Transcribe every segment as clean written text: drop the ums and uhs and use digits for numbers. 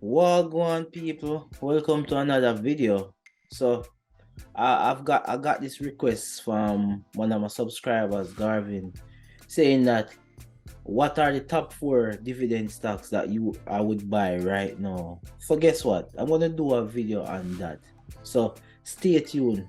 Wagwan people, welcome to another video. So I got this request from one of my subscribers, Garvin, saying that what are the top 4 dividend stocks that I would buy right now. So guess what? I'm gonna do a video on that. So stay tuned.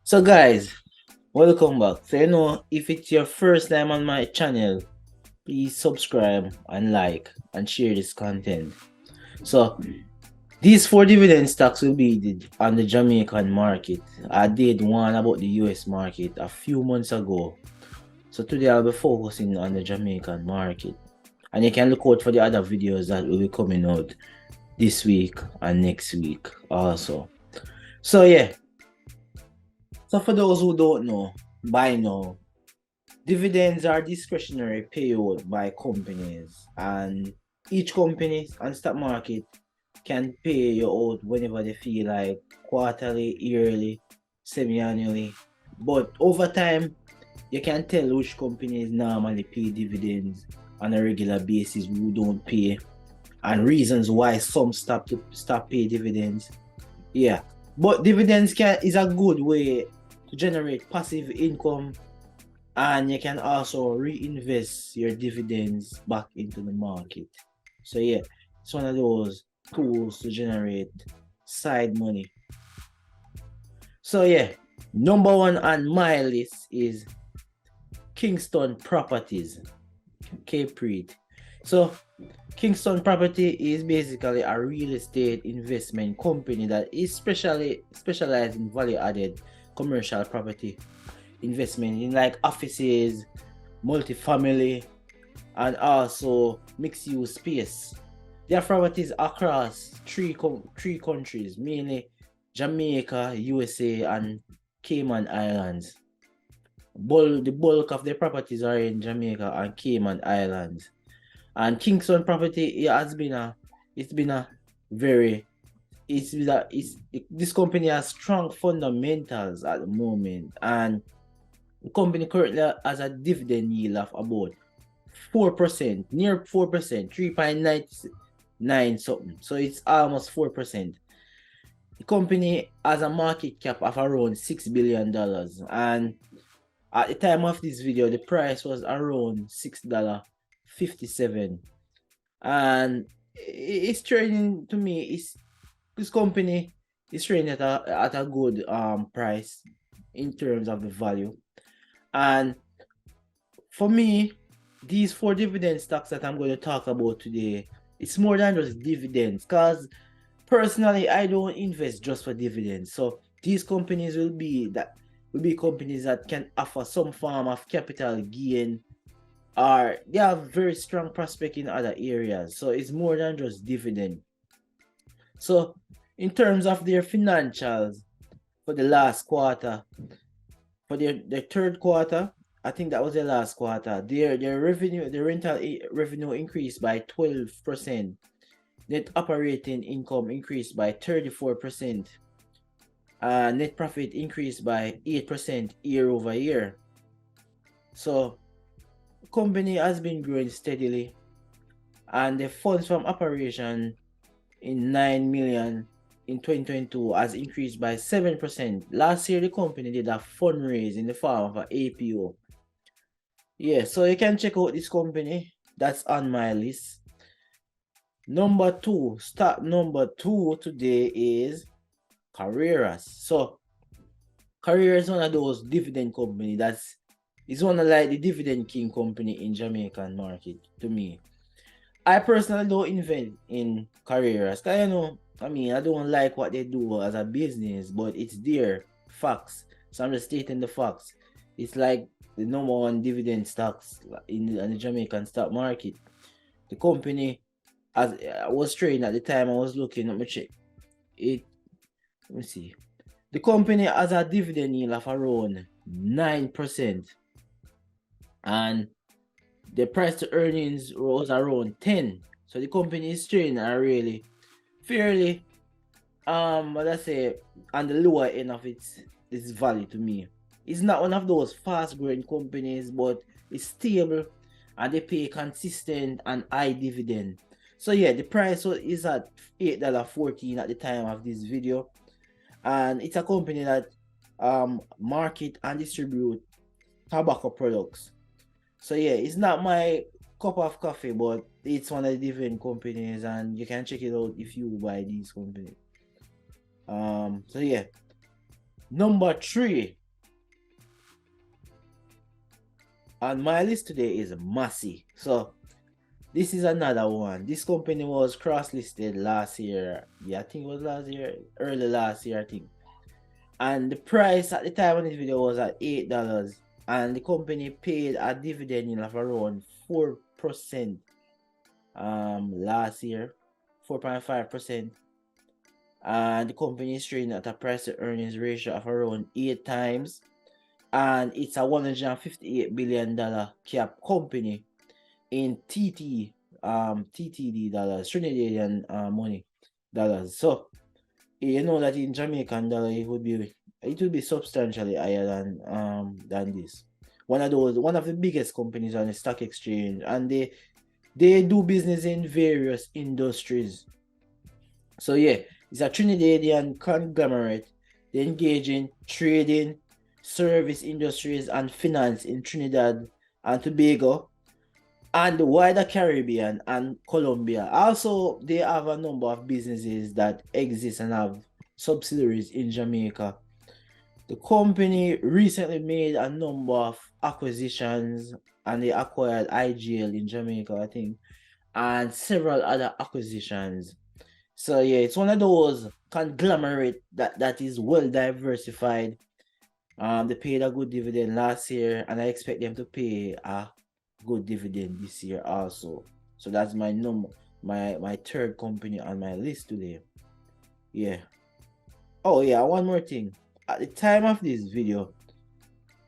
So guys, welcome back. So if it's your first time on my channel, please subscribe and like and share this content. So these 4 dividend stocks will be on the Jamaican market. I did one about the US market a few months ago. So today I'll be focusing on the Jamaican market. And you can look out for the other videos that will be coming out this week and next week also. So yeah. So for those who don't know, by now, dividends are discretionary payout by companies, and each company and stock market can pay you out whenever they feel like, quarterly, yearly, semi-annually. But over time, you can tell which companies normally pay dividends on a regular basis, who don't pay, and reasons why some stop pay dividends. Yeah, but dividends is a good way to generate passive income, and you can also reinvest your dividends back into the market. So yeah, it's one of those tools to generate side money. So yeah, number 1 on my list is Kingston Properties, Cape Reed. So Kingston Property is basically a real estate investment company that is specialized in value-added commercial property investment in like offices, multifamily, and also mixed-use space. Their properties across three countries, mainly Jamaica, USA, and Cayman Islands. The bulk of their properties are in Jamaica and Cayman Islands. And Kingston Property this company has strong fundamentals at the moment, and the company currently has a dividend yield of about 4%, near 4%, 3.99 something. So it's almost 4%. The company has a market cap of around $6 billion, and at the time of this video, the price was around $6.57. And it's trading, to me, this company is trading at a good price in terms of the value. And for me, these 4 dividend stocks that I'm going to talk about today, it's more than just dividends, because personally I don't invest just for dividends. So these companies will be companies that can offer some form of capital gain, or they have very strong prospect in other areas. So it's more than just dividend. So in terms of their financials for the last quarter, for their third quarter, I think that was the last quarter, their revenue, the rental revenue increased by 12%. Net operating income increased by 34%. Net profit increased by 8% year over year. So the company has been growing steadily, and the funds from operation in 9 million in 2022 has increased by 7%. Last year, the company did a fundraise in the form of an APO. Yeah, so you can check out this company. That's on my list. Stock number 2 today is Carreras. So Carreras is one of those dividend company it's one of like the dividend king company in Jamaican market to me. I personally don't invest in Carreras, because I don't like what they do as a business, but it's their facts. So I'm just stating the facts. It's like the number 1 dividend stocks in the Jamaican stock market. The company, as I was trading at the time I was looking, let me check it. Let me see. The company has a dividend yield of around 9%, and the price to earnings was around 10. So the company is trading at really fairly, what I say, on the lower end of its value to me. It's not one of those fast growing companies, but it's stable and they pay consistent and high dividend. So yeah, the price is at $8.14 at the time of this video, and it's a company that market and distribute tobacco products. So yeah, it's not my cup of coffee, but it's one of the different companies, and you can check it out if you buy these companies. So yeah, number 3 on my list today is Massey. So this is another one. This company was cross-listed last year. Yeah, I think it was last year, early last year, I think. And the price at the time of this video was at $8, and the company paid a dividend yield of around 4% last year, 4.5%. And the company is trading at a price to earnings ratio of around 8 times, and it's a $158 billion cap company in TTD dollars, Trinidadian money dollars. So you know that in Jamaican dollar it would be substantially higher than this. One of the biggest companies on the stock exchange, and they do business in various industries. So yeah, it's a Trinidadian conglomerate. They engage in trading, service industries, and finance in Trinidad and Tobago and the wider Caribbean and Colombia. Also, they have a number of businesses that exist and have subsidiaries in Jamaica. The company recently made a number of acquisitions, and they acquired IGL in Jamaica, I think, and several other acquisitions. So yeah, it's one of those conglomerate that is well diversified. They paid a good dividend last year, and I expect them to pay a good dividend this year also. So that's my my third company on my list today. Yeah. Oh yeah, one more thing. At the time of this video,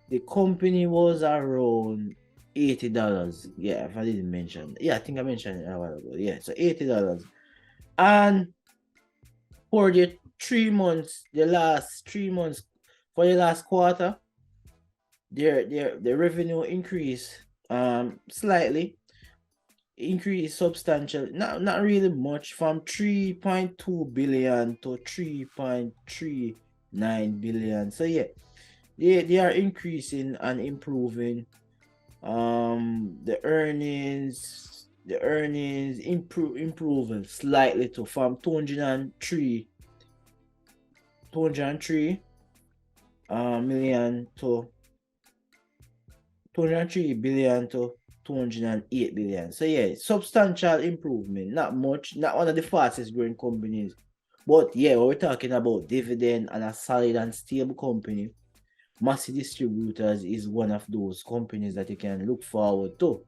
the company was around $80. Yeah, if I didn't mention. Yeah, I think I mentioned it a while ago. Yeah, so $80. And for the 3 months, the last 3 months, for the last quarter, their revenue increased slightly, increased substantially, not really much, from 3.2 billion to 3.39 billion. So yeah, they are increasing and improving. The earnings improving slightly to from 203 million to 203 billion to 208 billion. So yeah, substantial improvement. Not much, not one of the fastest growing companies, but yeah, we're talking about dividend and a solid and stable company. Massey Distributors is one of those companies that you can look forward to.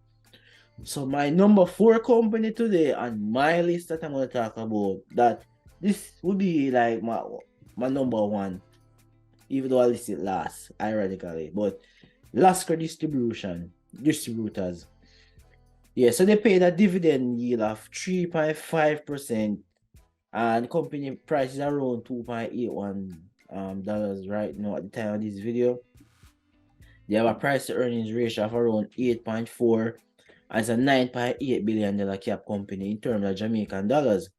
So my number 4 company today on my list that I'm going to talk about, that this would be like my number 1, even though I list it last, ironically, but Lascar Distributors. Yeah, so they paid a dividend yield of 3.5%, and the company price is around $2.81 dollars right now at the time of this video. They have a price to earnings ratio of around 8.4, and it's a $9.8 billion cap company in terms of Jamaican dollars.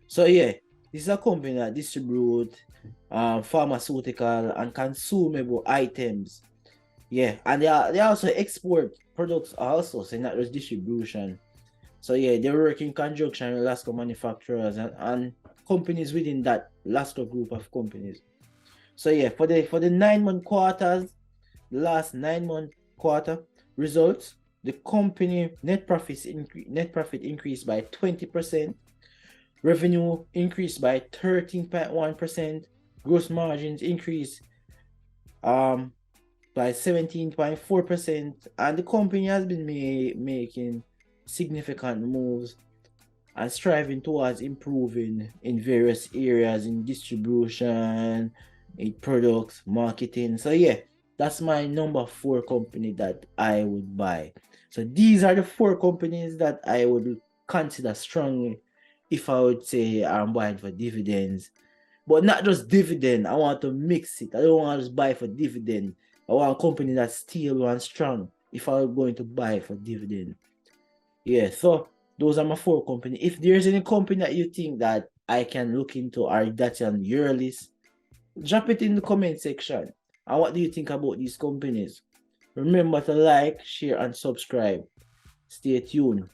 So yeah, this is a company that distributes pharmaceutical and consumable items. Yeah, and they also export products also, so not just distribution. So yeah, they work in conjunction with Lascar manufacturers and companies within that Lascar group of companies. So yeah, for the 9-month quarters, the last 9-month quarter results, the company net profit increased by 20%, revenue increased by 13.1%, gross margins increased by 17.4%, and the company has been making significant moves and striving towards improving in various areas, in distribution, products, marketing. So yeah, that's my number 4 company that I would buy. So these are the 4 companies that I would consider strongly if I would say I'm buying for dividends. But not just dividend. I want to mix it. I don't want to just buy for dividend. I want a company that's stable and strong if I'm going to buy for dividend. Yeah, so those are my 4 companies. If there's any company that you think that I can look into or that's on your list, drop it in the comment section. And what do you think about these companies? Remember to like, share, and subscribe. Stay tuned.